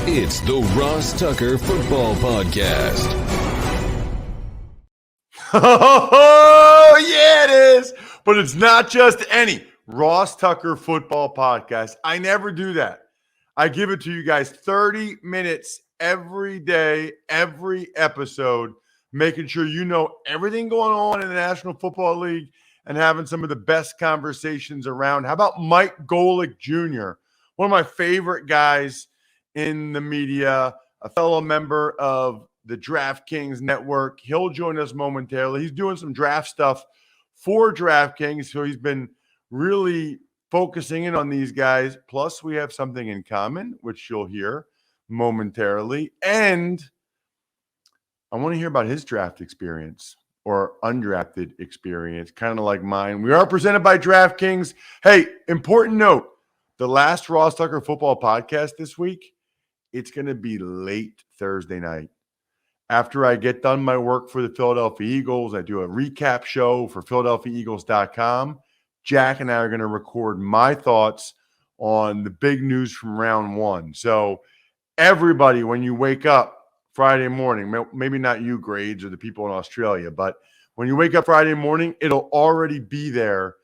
It's the Ross Tucker Football Podcast. Oh, yeah, it is. But it's not just any Ross Tucker Football Podcast. I never do that. I give it to you guys 30 minutes every day, every episode, making sure you know everything going on in the National Football League and having some of the best conversations around. How about Mike Golic Jr., one of my favorite guys in the media, a fellow member of the DraftKings network. He'll join us momentarily. He's doing some draft stuff for DraftKings, so he's been really focusing in on these guys. Plus, we have something in common, which you'll hear momentarily. And I want to hear about his draft experience or undrafted experience, kind of like mine. We are presented by DraftKings. Hey, important note, the last Ross Tucker Football Podcast this week, it's going to be late Thursday night. After I get done my work for the Philadelphia Eagles, I do a recap show for PhiladelphiaEagles.com. Jack and I are going to record my thoughts on the big news from round one. So everybody, when you wake up Friday morning, maybe not you, Grades, or the people in Australia, but when you wake up Friday morning, it'll already be there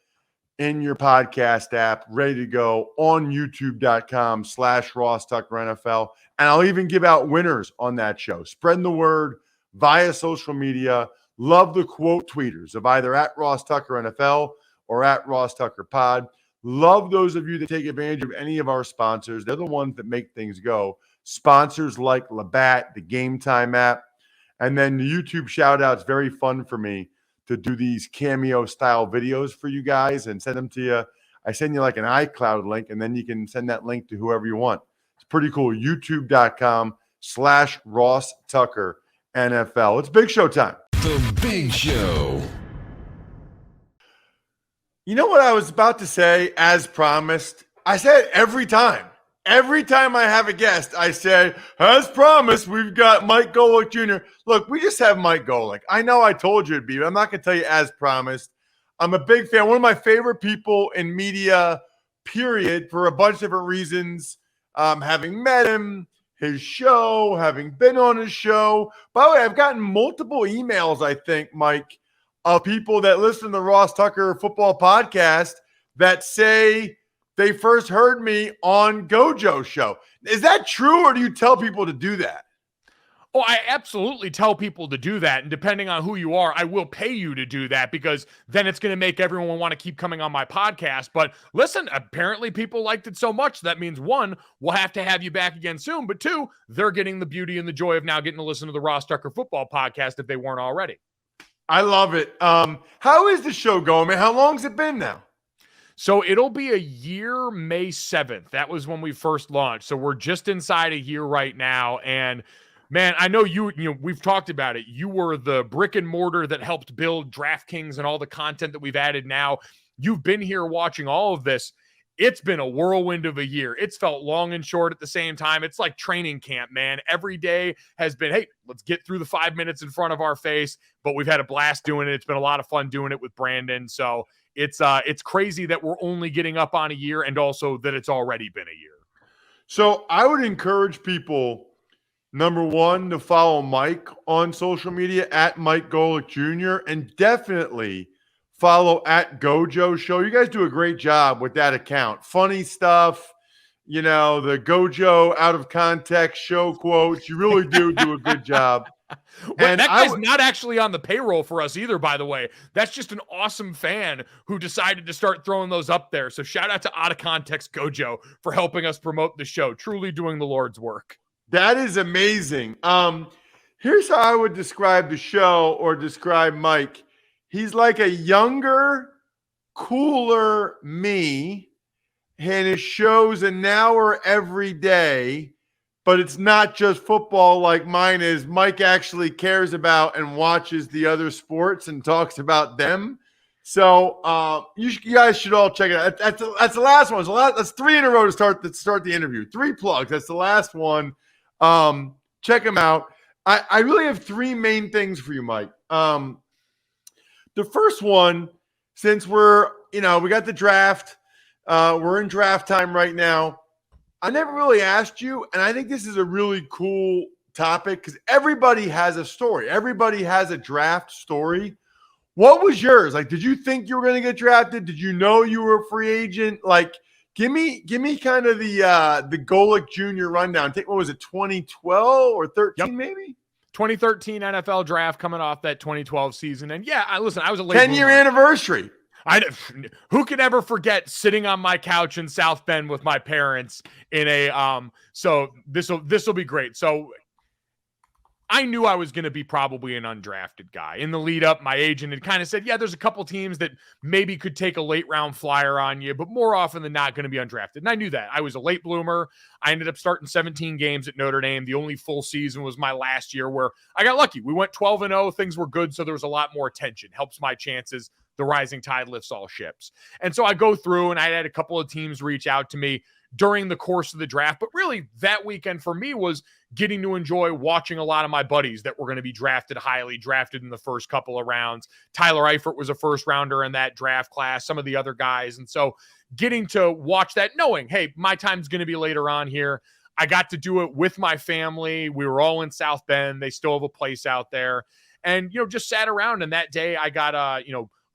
in your podcast app, ready to go on youtube.com/Ross Tucker NFL. And I'll even give out winners on that show. Spreading the word via social media. Love the quote tweeters of either at Ross Tucker NFL or at Ross Tucker Pod. Love those of you that take advantage of any of our sponsors. They're the ones that make things go. Sponsors like Labatt, the Game Time app. And then the YouTube shout outs, very fun for me to do these cameo style videos for you guys and send them to you. I send you like an iCloud link, and then you can send that link to whoever you want. It's pretty cool. YouTube.com/Ross Tucker NFL. It's Big Show time. The Big Show. You know what I was about to say, as promised? I said it every time. Every time I have a guest, I say, as promised, we've got Mike Golic Jr. Look, we just have Mike Golic. I know I told you it'd be, but I'm not going to tell you as promised. I'm a big fan. One of my favorite people in media, period, for a bunch of different reasons. Having met him, his show, having been on his show. By the way, I've gotten multiple emails, I think, Mike, of people that listen to the Ross Tucker Football Podcast that say they first heard me on Gojo's show. Is that true, or do you tell people to do that? Oh, I absolutely tell people to do that. And depending on who you are, I will pay you to do that, because then it's going to make everyone want to keep coming on my podcast. But listen, apparently people liked it so much. That means, one, we'll have to have you back again soon. But two, they're getting the beauty and the joy of now getting to listen to the Ross Tucker Football Podcast if they weren't already. I love it. How is the show going, man? How long's it been now? So it'll be a year, May 7th. That was when we first launched. So we're just inside a year right now. And man, I know you know, we've talked about it. You were the brick and mortar that helped build DraftKings and all the content that we've added now. You've been here watching all of this. It's been a whirlwind of a year. It's felt long and short at the same time. It's like training camp, man. Every day has been, hey, let's get through the 5 minutes in front of our face. But we've had a blast doing it. It's been a lot of fun doing it with Brandon. So it's crazy that we're only getting up on a year, and also that it's already been a year. So I would encourage people, number one, to follow Mike on social media at Mike Golic Jr. and definitely follow at Gojo Show. You guys do a great job with that account. Funny stuff, you know, the Gojo out of context show quotes. You really do a good job. Well, and that guy's not actually on the payroll for us either, by the way. That's just an awesome fan who decided to start throwing those up there. So shout out to Out of Context Gojo for helping us promote the show. Truly doing the Lord's work. That is amazing. Here's how I would describe the show or describe Mike. He's like a younger, cooler me, and his show's an hour every day. But it's not just football like mine is. Mike actually cares about and watches the other sports and talks about them. So you guys should all check it out. That's the last one. That's 3 in a row to start the interview. 3 plugs. That's the last one. Check them out. I really have 3 main things for you, Mike. The first one, since we got the draft, we're in draft time right now. I never really asked you, and I think this is a really cool topic because everybody has a story. Everybody has a draft story. What was yours? Like, did you think you were going to get drafted? Did you know you were a free agent? Like, give me kind of the Golic Jr. rundown. What was it, 2012 or 13 maybe? 2013 NFL draft coming off that 2012 season. And yeah, I was a late 10-year anniversary. Who could ever forget sitting on my couch in South Bend with my parents in a so this will be great. So I knew I was going to be probably an undrafted guy. In the lead up, my agent had kind of said, yeah, there's a couple teams that maybe could take a late round flyer on you, but more often than not going to be undrafted. And I knew that. I was a late bloomer. I ended up starting 17 games at Notre Dame. The only full season was my last year where I got lucky. We went 12-0. Things were good, so there was a lot more attention. Helps my chances. The rising tide lifts all ships. And so I go through, and I had a couple of teams reach out to me during the course of the draft. But really, that weekend for me was getting to enjoy watching a lot of my buddies that were going to be drafted highly, drafted in the first couple of rounds. Tyler Eifert was a first rounder in that draft class, some of the other guys. And so getting to watch that, knowing, hey, my time's going to be later on here. I got to do it with my family. We were all in South Bend. They still have a place out there. And, just sat around. And that day I got,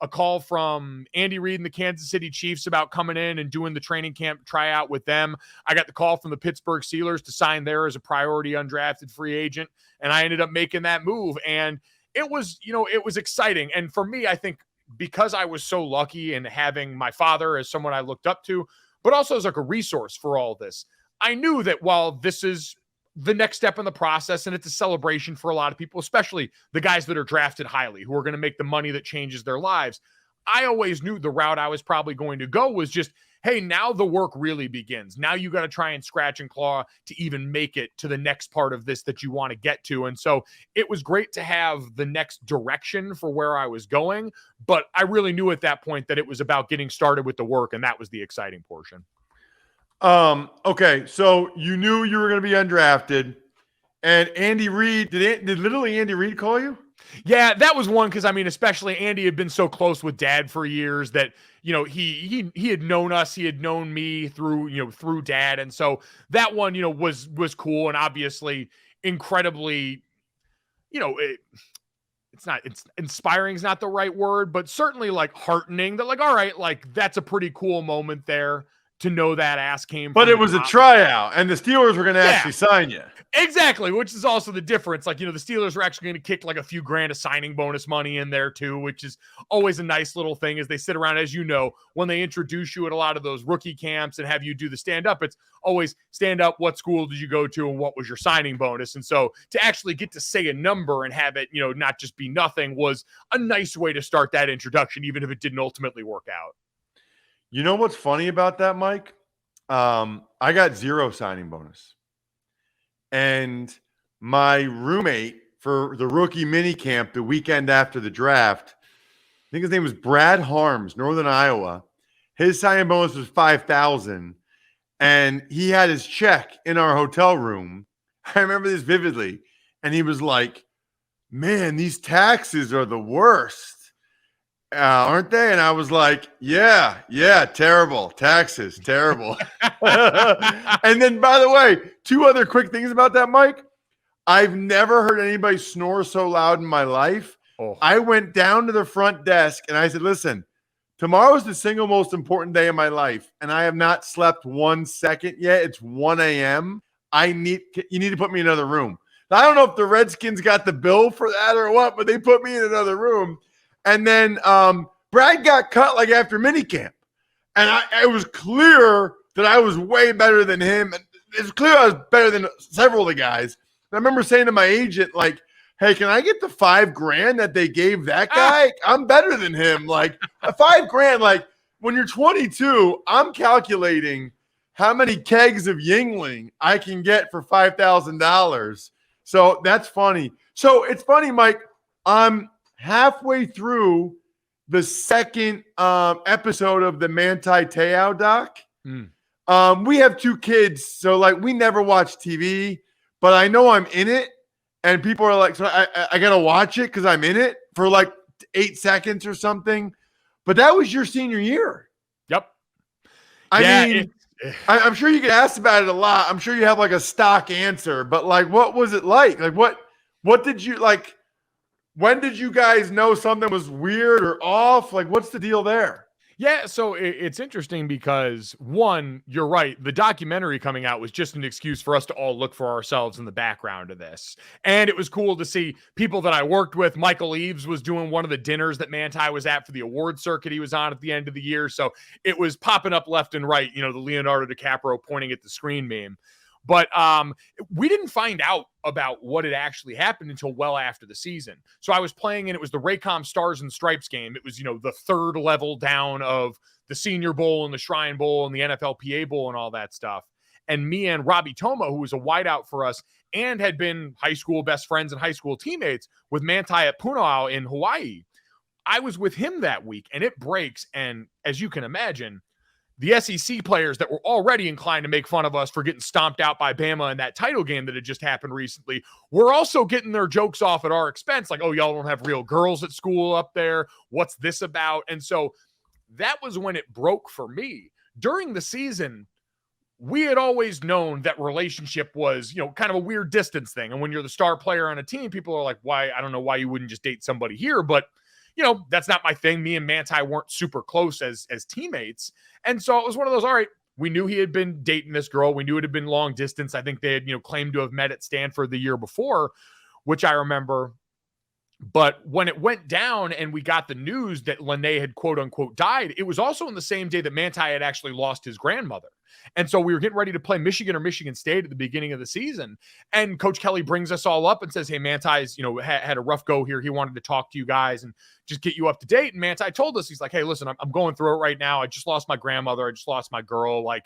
a call from Andy Reid and the Kansas City Chiefs about coming in and doing the training camp tryout with them. I got the call from the Pittsburgh Steelers to sign there as a priority undrafted free agent. And I ended up making that move. And it was, it was exciting. And for me, I think because I was so lucky in having my father as someone I looked up to, but also as like a resource for all this, I knew that while this is the next step in the process, and it's a celebration for a lot of people, especially the guys that are drafted highly, who are going to make the money that changes their lives. I always knew the route I was probably going to go was just, hey, now the work really begins. Now you got to try and scratch and claw to even make it to the next part of this that you want to get to. And so it was great to have the next direction for where I was going, but I really knew at that point that it was about getting started with the work, and that was the exciting portion. Okay, so you knew you were going to be undrafted, and Andy Reid, did literally Andy Reid call you? Yeah, that was one because, especially Andy had been so close with Dad for years that, he had known us, he had known me through Dad. And so that one, was cool, and obviously incredibly, it's inspiring is not the right word, but certainly like heartening that, like, all right, like that's a pretty cool moment there to know that ass came from. But it was a tryout, and the Steelers were going to actually sign you. Exactly, which is also the difference. Like, the Steelers are actually going to kick like a few grand of signing bonus money in there too, which is always a nice little thing as they sit around. As when they introduce you at a lot of those rookie camps and have you do the stand-up, it's always stand up, what school did you go to and what was your signing bonus? And so to actually get to say a number and have it, not just be nothing was a nice way to start that introduction, even if it didn't ultimately work out. You know what's funny about that, Mike? I got 0 signing bonus. And my roommate for the rookie mini camp the weekend after the draft, I think his name was Brad Harms, Northern Iowa. His signing bonus was $5,000. And he had his check in our hotel room. I remember this vividly. And he was like, man, these taxes are the worst. Aren't they? And I was like, yeah, terrible. Taxes, terrible. And then, by the way, 2 other quick things about that, Mike. I've never heard anybody snore so loud in my life. Oh. I went down to the front desk and I said, listen, tomorrow is the single most important day of my life, and I have not slept 1 second yet. It's 1 a.m. You need to put me in another room. Now, I don't know if the Redskins got the bill for that or what, but they put me in another room. And then Brad got cut like after minicamp. And it was clear that I was way better than him. And it was clear I was better than several of the guys. And I remember saying to my agent, like, hey, can I get the $5,000 that they gave that guy? I'm better than him. Like, $5,000, like, when you're 22, I'm calculating how many kegs of Yingling I can get for $5,000. So that's funny. So it's funny, Mike. I'm halfway through the second episode of the Manti Te'o doc. We have 2 kids, so like we never watch TV, but I know I'm in it, and people are like, so I gotta watch it because I'm in it for like 8 seconds or something. But that was your senior year. Yep. I mean, I'm sure you get asked about it a lot. I'm sure you have like a stock answer, but like, what was it like? Like, what did you like? When did you guys know something was weird or off? Like, what's the deal there? Yeah, so it's interesting because one, you're right. The documentary coming out was just an excuse for us to all look for ourselves in the background of this. And it was cool to see people that I worked with. Michael Eaves was doing one of the dinners that Manti was at for the award circuit he was on at the end of the year. So it was popping up left and right, the Leonardo DiCaprio pointing at the screen meme. But we didn't find out about what had actually happened until well after the season. So I was playing, and it was the Raycom Stars and Stripes game. It was, the third level down of the Senior Bowl and the Shrine Bowl and the NFLPA Bowl and all that stuff. And me and Robbie Toma, who was a wideout for us and had been high school best friends and high school teammates with Manti at Punahou in Hawaii, I was with him that week, and it breaks. And as you can imagine, the SEC players that were already inclined to make fun of us for getting stomped out by Bama in that title game that had just happened recently were also getting their jokes off at our expense. Like, oh, y'all don't have real girls at school up there. What's this about? And so that was when it broke for me. During the season, we had always known that relationship was, kind of a weird distance thing. And when you're the star player on a team, people are like, why? I don't know why you wouldn't just date somebody here, but that's not my thing. Me and Manti weren't super close as teammates. And so it was one of those, all right, we knew he had been dating this girl. We knew it had been long distance. I think they had, claimed to have met at Stanford the year before, which I remember. But when it went down and we got the news that Lene had quote unquote died, it was also in the same day that Manti had actually lost his grandmother. And so we were getting ready to play Michigan or Michigan State at the beginning of the season. And Coach Kelly brings us all up and says, hey, Manti's, had a rough go here. He wanted to talk to you guys and just get you up to date. And Manti told us, he's like, hey, listen, I'm going through it right now. I just lost my grandmother. I just lost my girl. Like,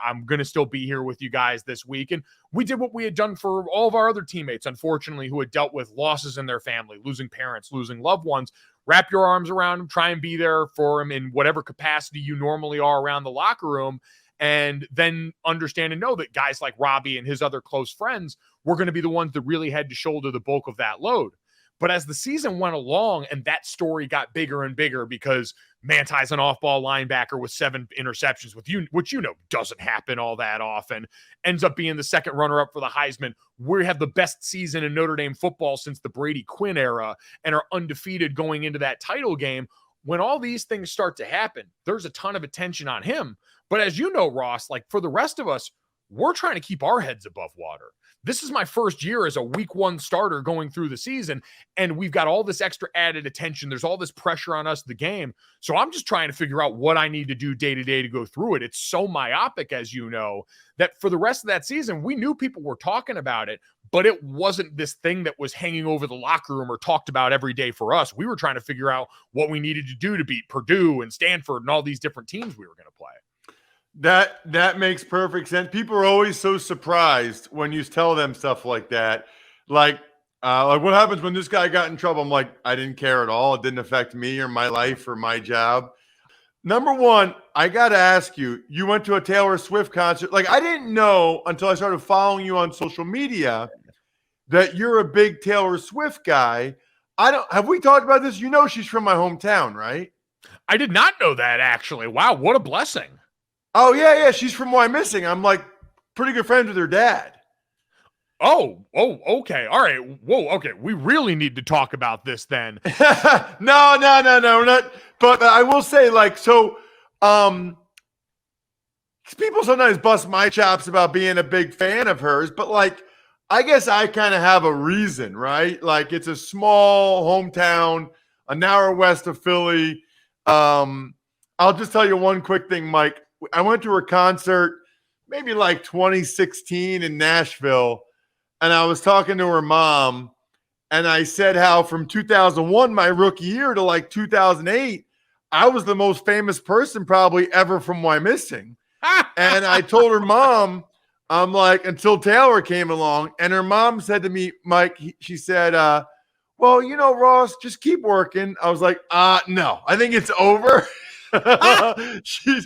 I'm going to still be here with you guys this week. And we did what we had done for all of our other teammates, unfortunately, who had dealt with losses in their family, losing parents, losing loved ones. Wrap your arms around them, try and be there for them in whatever capacity you normally are around the locker room. And then understand and know that guys like Robbie and his other close friends were going to be the ones that really had to shoulder the bulk of that load. But as the season went along and that story got bigger and bigger because Manti's an off-ball linebacker with 7 interceptions, which doesn't happen all that often, ends up being the second runner-up for the Heisman. We have the best season in Notre Dame football since the Brady Quinn era and are undefeated going into that title game. When all these things start to happen, there's a ton of attention on him. But as you know, Ross, like for the rest of us, we're trying to keep our heads above water. This is my first year as a week 1 starter going through the season, and we've got all this extra added attention. There's all this pressure on us, the game. So I'm just trying to figure out what I need to do day to day to go through it. It's so myopic, as you know, that for the rest of that season, we knew people were talking about it, but it wasn't this thing that was hanging over the locker room or talked about every day for us. We were trying to figure out what we needed to do to beat Purdue and Stanford and all these different teams we were going to play. That makes perfect sense. People are always so surprised when you tell them stuff like that. Like what happens when this guy got in trouble? I'm like, I didn't care at all. It didn't affect me or my life or my job. Number one, I got to ask you, you went to a Taylor Swift concert. Like, I didn't know until I started following you on social media that you're a big Taylor Swift guy. Have we talked about this? She's from my hometown, right? I did not know that, actually. Wow, what a blessing. Oh, yeah. She's from Wyomissing. I'm like pretty good friends with her dad. Oh, okay. All right. Whoa, okay. We really need to talk about this then. No, we're not. But I will say, people sometimes bust my chops about being a big fan of hers, but I guess I kind of have a reason, right? Like, it's a small hometown, an hour west of Philly. I'll just tell you one quick thing, Mike. I went to her concert maybe 2016 in Nashville, and I was talking to her mom, and I said how from 2001, my rookie year, to 2008, I was the most famous person probably ever from Wyomissing. And I told her mom, I'm like, until Taylor came along, and her mom said to me, Mike, she said, well, Ross, just keep working. I was like, no, I think it's over. she's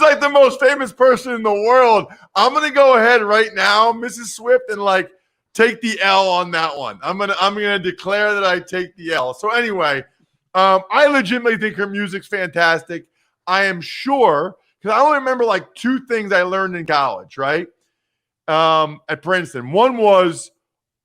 like the most famous person in the world. I'm gonna go ahead right now, Mrs. Swift, and take the L on that one. I'm gonna declare that I take the L. So anyway, I legitimately think her music's fantastic. I am sure, because I only remember like two things I learned in college, right? At Princeton. One was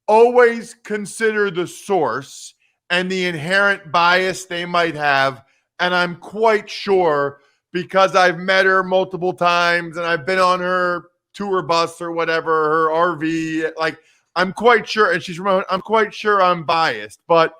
always consider the source and the inherent bias they might have. And I'm quite sure, because I've met her multiple times and I've been on her tour bus or whatever, her RV, like I'm quite sure, and she's from, I'm quite sure I'm biased. But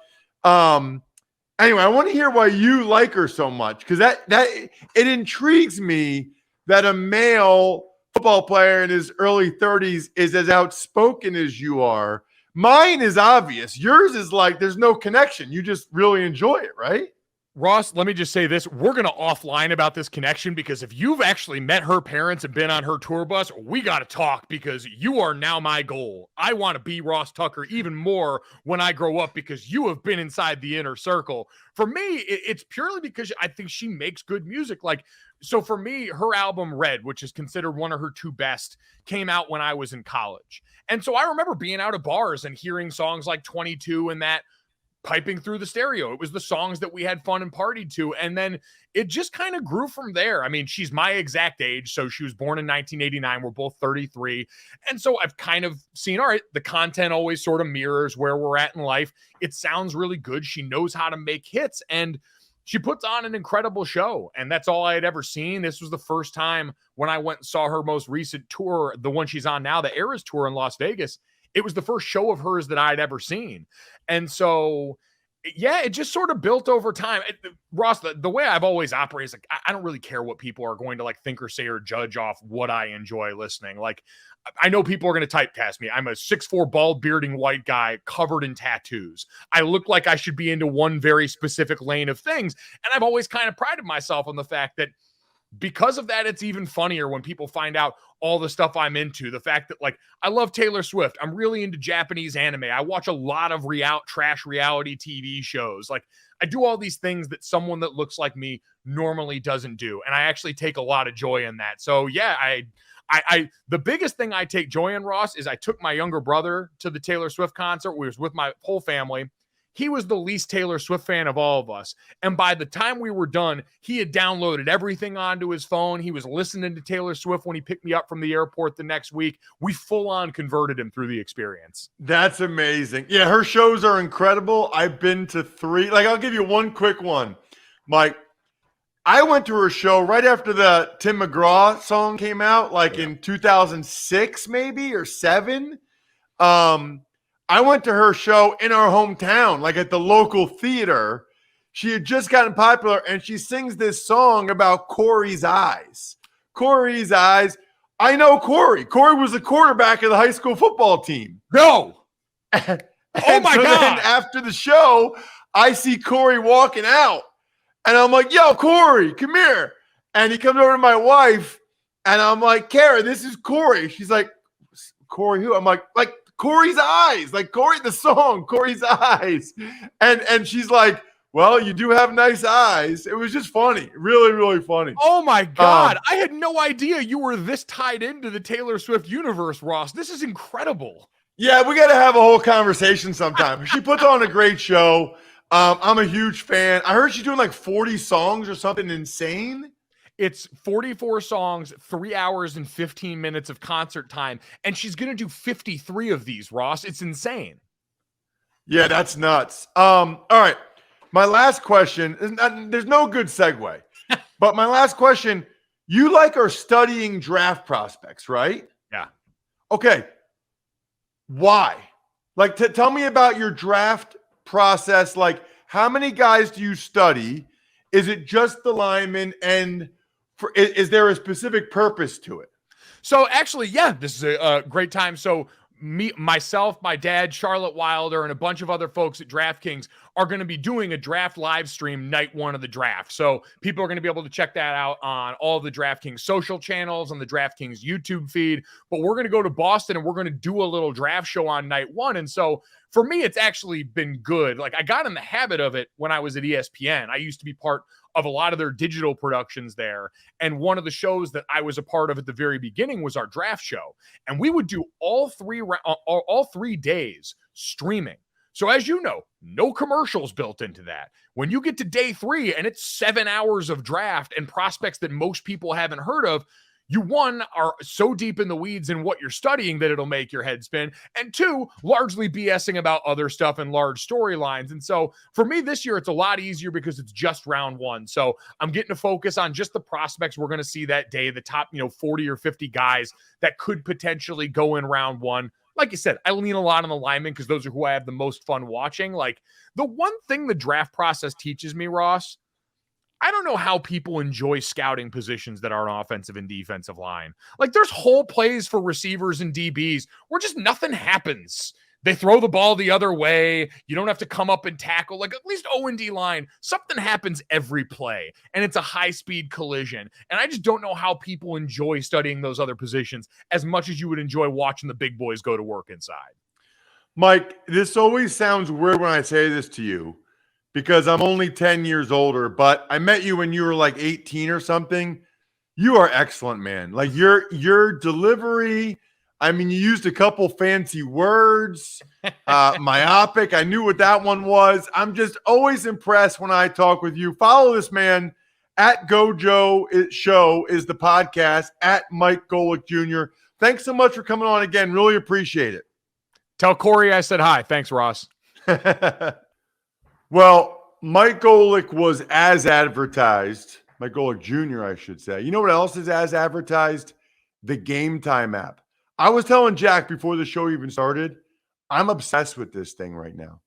anyway, I want to hear why you like her so much, because that it intrigues me that a male football player in his early 30s is as outspoken as you are. Mine is obvious. Yours is like there's no connection. You just really enjoy it, right? Ross, let me just say this. We're going to offline about this connection, because if you've actually met her parents and been on her tour bus, we got to talk, because you are now my goal. I want to be Ross Tucker even more when I grow up, because you have been inside the inner circle. For me, it's purely because I think she makes good music. Like, so for me, her album Red, which is considered one of her two best, came out when I was in college. And so I remember being out at bars and hearing songs like 22 and that piping through the stereo. It was the songs that we had fun and partied to. And then it just kind of grew from there. I mean, she's my exact age. So she was born in 1989. We're both 33. And so I've kind of seen, all right, the content always sort of mirrors where we're at in life. It sounds really good. She knows how to make hits, and she puts on an incredible show. And that's all I had ever seen. This was the first time when I went and saw her most recent tour, the one she's on now, the Eras Tour in Las Vegas. It was the first show of hers that I'd ever seen. And so, yeah, it just sort of built over time. Ross, the way I've always operated is like, I don't really care what people are going to like think or say or judge off what I enjoy listening. Like, I know people are going to typecast me. I'm a 6'4", bald bearding white guy covered in tattoos. I look like I should be into one very specific lane of things. And I've always kind of prided myself on the fact that because of that, it's even funnier when people find out all the stuff I'm into. The fact that, like, I love Taylor Swift. I'm really into Japanese anime. I watch a lot of trash reality TV shows. Like, I do all these things that someone that looks like me normally doesn't do. And I actually take a lot of joy in that. So yeah, I the biggest thing I take joy in, Ross, is I took my younger brother to the Taylor Swift concert. We was with my whole family. He was the least Taylor Swift fan of all of us. And by the time we were done, he had downloaded everything onto his phone. He was listening to Taylor Swift when he picked me up from the airport the next week. We full on converted him through the experience. That's amazing. Yeah, her shows are incredible. I've been to 3. Like, I'll give you one quick one, Mike. I went to her show right after the Tim McGraw song came out, like in 2006 maybe, or 7. I went to her show in our hometown, like at the local theater. She had just gotten popular, and she sings this song about Corey's eyes. Corey's eyes. I know Corey. Corey was the quarterback of the high school football team. No. Oh, my God. Then after the show, I see Corey walking out, and I'm like, yo, Corey, come here. And he comes over to my wife, and I'm like, Kara, this is Corey. She's like, Corey who? I'm like Corey's eyes, like Corey, the song, Corey's eyes. And she's like, well, you do have nice eyes. It was just funny. Really, really funny. Oh my God. I had no idea you were this tied into the Taylor Swift universe, Ross. This is incredible. Yeah, we got to have a whole conversation sometime. She puts on a great show. I'm a huge fan. I heard she's doing like 40 songs or something insane. It's 44 songs, 3 hours and 15 minutes of concert time. And she's going to do 53 of these, Ross. It's insane. Yeah, that's nuts. All right. My last question, there's no good segue, but my last question, you are studying draft prospects, right? Yeah. Okay. Why? Like, tell me about your draft process. Like, how many guys do you study? Is it just the linemen, and is there a specific purpose to it? So actually, yeah, this is a great time. So myself, my dad, Charlotte Wilder, and a bunch of other folks at DraftKings are going to be doing a draft live stream night 1 of the draft. So people are going to be able to check that out on all the DraftKings social channels, on the DraftKings YouTube feed. But we're going to go to Boston, and we're going to do a little draft show on night 1. And so for me, it's actually been good. Like, I got in the habit of it when I was at ESPN. I used to be part of a lot of their digital productions there. And one of the shows that I was a part of at the very beginning was our draft show. And we would do all 3 days streaming. So as you know, no commercials built into that. When you get to day 3 and it's 7 hours of draft and prospects that most people haven't heard of, you, one, are so deep in the weeds in what you're studying that it'll make your head spin, and two, largely BSing about other stuff and large storylines. And so for me this year, it's a lot easier because it's just round 1. So I'm getting to focus on just the prospects we're going to see that day, the top, 40 or 50 guys that could potentially go in round 1. Like you said, I lean a lot on the linemen because those are who I have the most fun watching. Like, the one thing the draft process teaches me, Ross, I don't know how people enjoy scouting positions that aren't offensive and defensive line. Like, there's whole plays for receivers and DBs where just nothing happens. They throw the ball the other way. You don't have to come up and tackle. Like, at least O&D line, something happens every play, and it's a high-speed collision. And I just don't know how people enjoy studying those other positions as much as you would enjoy watching the big boys go to work inside. Mike, this always sounds weird when I say this to you, because I'm only 10 years older, but I met you when you were like 18 or something. You are excellent, man. Like, your delivery, I mean, you used a couple fancy words. Myopic, I knew what that one was. I'm just always impressed when I talk with you. Follow this man at Gojo Show is the podcast, at Mike Golic Jr. Thanks so much for coming on again. Really appreciate it. Tell Corey I said hi. Thanks, Ross. Well, Mike Golic was as advertised. Mike Golic Jr., I should say. You know what else is as advertised? The Game Time app. I was telling Jack before the show even started, I'm obsessed with this thing right now.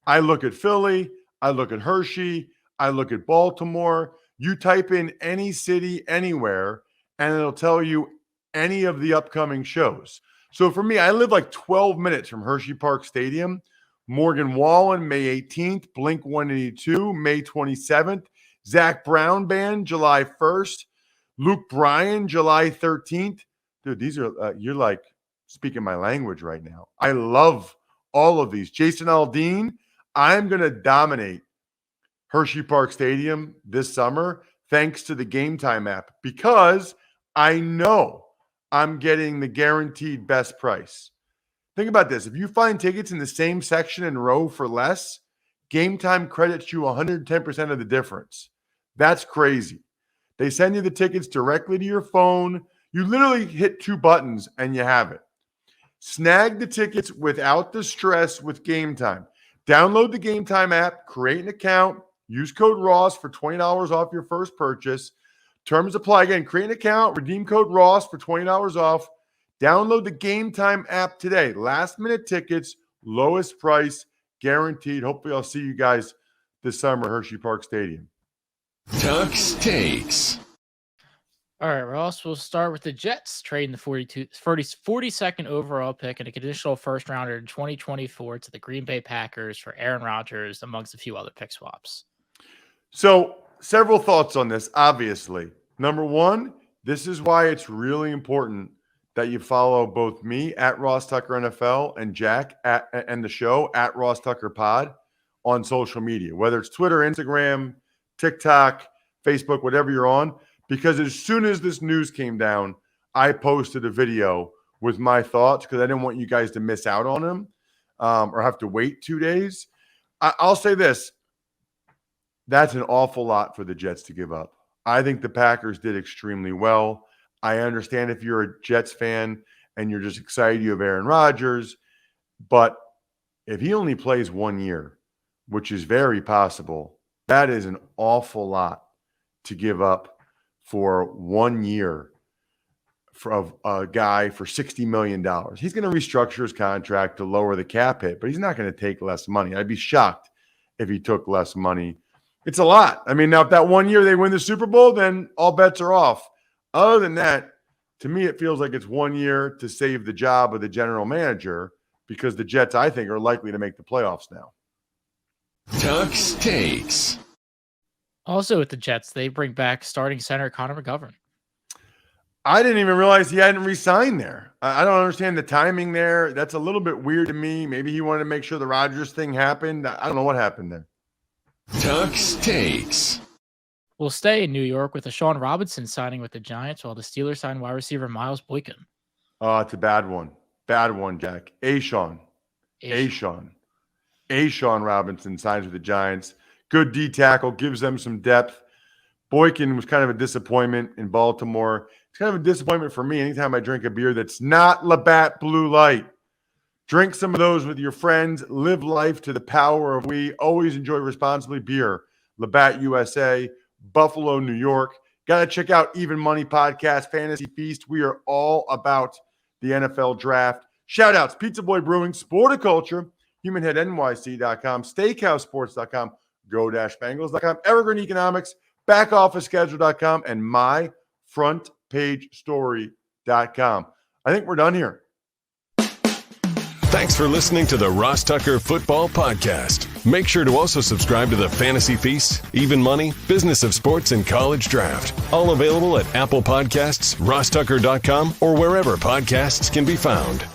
I look at Philly, I look at Hershey, I look at Baltimore. You type in any city, anywhere, and it'll tell you any of the upcoming shows. So for me, I live like 12 minutes from Hershey Park Stadium. Morgan Wallen, May 18th. Blink 182, May 27th. Zach Brown Band, July 1st. Luke Bryan, July 13th. Dude, these are, you're like speaking my language right now. I love all of these. Jason Aldean, I'm going to dominate Hershey Park Stadium this summer thanks to the Game Time app, because I know I'm getting the guaranteed best price. Think about this. If you find tickets in the same section and row for less, Game Time credits you 110% of the difference. That's crazy. They send you the tickets directly to your phone. You literally hit 2 buttons and you have it. Snag the tickets without the stress with Game Time. Download the Game Time app, create an account, use code ROSS for $20 off your first purchase. Terms apply. Again, create an account, redeem code ROSS for $20 off. Download the Game Time app today. Last minute tickets, lowest price, guaranteed. Hopefully I'll see you guys this summer at Hershey Park Stadium. Tuck's Takes. All right, Ross, we'll start with the Jets trading the 42nd overall pick and a conditional first rounder in 2024 to the Green Bay Packers for Aaron Rodgers, amongst a few other pick swaps. So, several thoughts on this, obviously. Number one, this is why it's really important that you follow both me at Ross Tucker NFL and Jack and the show at Ross Tucker Pod on social media, whether it's Twitter, Instagram, TikTok, Facebook, whatever you're on. Because as soon as this news came down, I posted a video with my thoughts because I didn't want you guys to miss out on them or have to wait 2 days. I'll say this. That's an awful lot for the Jets to give up. I think the Packers did extremely well. I understand if you're a Jets fan and you're just excited you have Aaron Rodgers, but if he only plays 1 year, which is very possible, that is an awful lot to give up for 1 year of a guy for $60 million. He's going to restructure his contract to lower the cap hit, but he's not going to take less money. I'd be shocked if he took less money. It's a lot. I mean, now if that 1 year they win the Super Bowl, then all bets are off. Other than that, to me, it feels like it's 1 year to save the job of the general manager because the Jets, I think, are likely to make the playoffs now. Tuck's Takes. Also with the Jets, they bring back starting center Connor McGovern. I didn't even realize he hadn't re-signed there. I don't understand the timing there. That's a little bit weird to me. Maybe he wanted to make sure the Rodgers thing happened. I don't know what happened there. Tuck's Takes. We'll stay in New York with Deshaun Robinson signing with the Giants while the Steelers sign wide receiver Miles Boykin. Oh, it's a bad one. Bad one, Jack. Ashawn. Sean Robinson signs with the Giants. Good D tackle, gives them some depth. Boykin was kind of a disappointment in Baltimore. It's kind of a disappointment for me anytime I drink a beer that's not Labatt Blue Light. Drink some of those with your friends. Live life to the power of we. Always enjoy responsibly. Beer. Labatt USA, Buffalo, New York. Got to check out Even Money Podcast, Fantasy Feast. We are all about the NFL draft. Shout-outs, Pizza Boy Brewing, Sporticulture, HumanHeadNYC.com, SteakhouseSports.com, Go-Bengals.com, Evergreen Economics, BackOfficeSchedule.com, and MyFrontPageStory.com. I think we're done here. Thanks for listening to the Ross Tucker Football Podcast. Make sure to also subscribe to the Fantasy Feast, Even Money, Business of Sports, and College Draft. All available at Apple Podcasts, RossTucker.com, or wherever podcasts can be found.